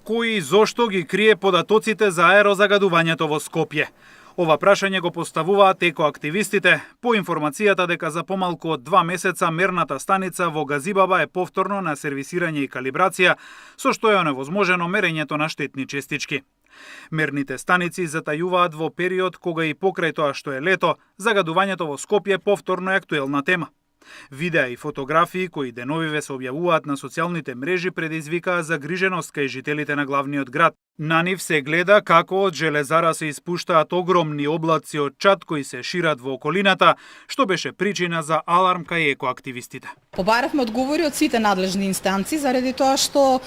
Кој и зошто ги крие податоците за аерозагадувањето во Скопје? Ова прашање го поставуваат екоактивистите по информацијата дека за помалку од 2 месеца мерната станица во Газибаба е повторно на сервисирање и калибрација, со што е оневозможено мерењето на штетни честички. Мерните станици затајуваат во период кога и покрај тоа што е лето, загадувањето во Скопје повторно е актуелна тема. Видеа и фотографии кои деновиве се објавуваат на социјалните мрежи предизвикаа загриженост кај жителите на главниот град. На нив се гледа како од железара се испуштаат огромни облаци од чад кои се шират во околината, што беше причина за аларм кај екоактивистите. Побаравме одговори од сите надлежни инстанции заради тоа што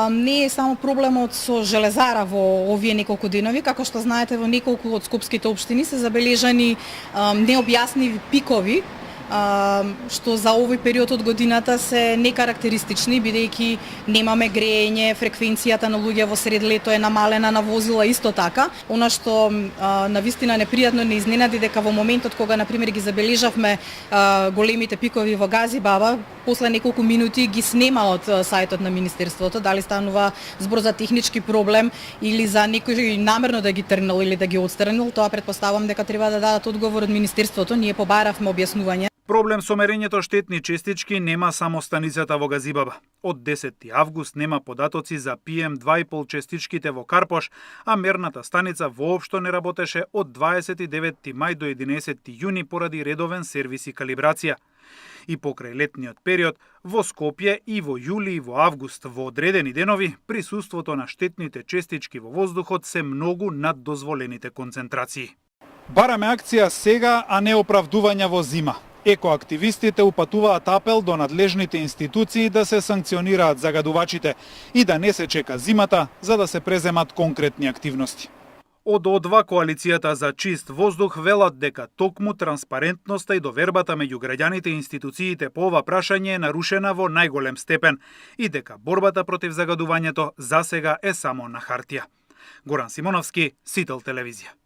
не е само проблемот со железара во овие неколку денови, како што знаете во неколку од скопските општини се забележани необјасниви пикови што за овој период од годината се некарактеристични, бидејќи немаме грејење, фреквенцијата на луѓе во сред лето е намалена, на возила исто така. Она што навистина непријатно не изненади дека во моментот кога на пример ги забележавме големите пикови во Газибаба, после неколку минути ги снема од сајтот на министерството, дали станува збор за технички проблем или за некој намерно да ги тргнал или да ги отстранил, тоа претпоставувам дека треба да дадат одговор од министерството. Ние побаравме објаснување. Проблем со мерењето штетни честички нема само станицата во Газибаба. Од 10 август нема податоци за PM2,5 честичките во Карпош, а мерната станица воопшто не работеше од 29 мај до 11 јуни поради редовен сервис и калибрација. И покрај летниот период, во Скопје и во јули и во август, во одредени денови, присуството на штетните честички во воздухот се многу над дозволените концентрации. Бараме акција сега, а не оправдувања во зима. Екоактивистите упатуваат апел до надлежните институции да се санкционираат загадувачите и да не се чека зимата за да се преземат конкретни активности. Од О2 коалицијата за чист воздух велат дека токму транспарентноста и довербата меѓу граѓаните и институциите по ова прашање е нарушена во најголем степен и дека борбата против загадувањето засега е само на хартија. Горан Симоновски, Сител телевизија.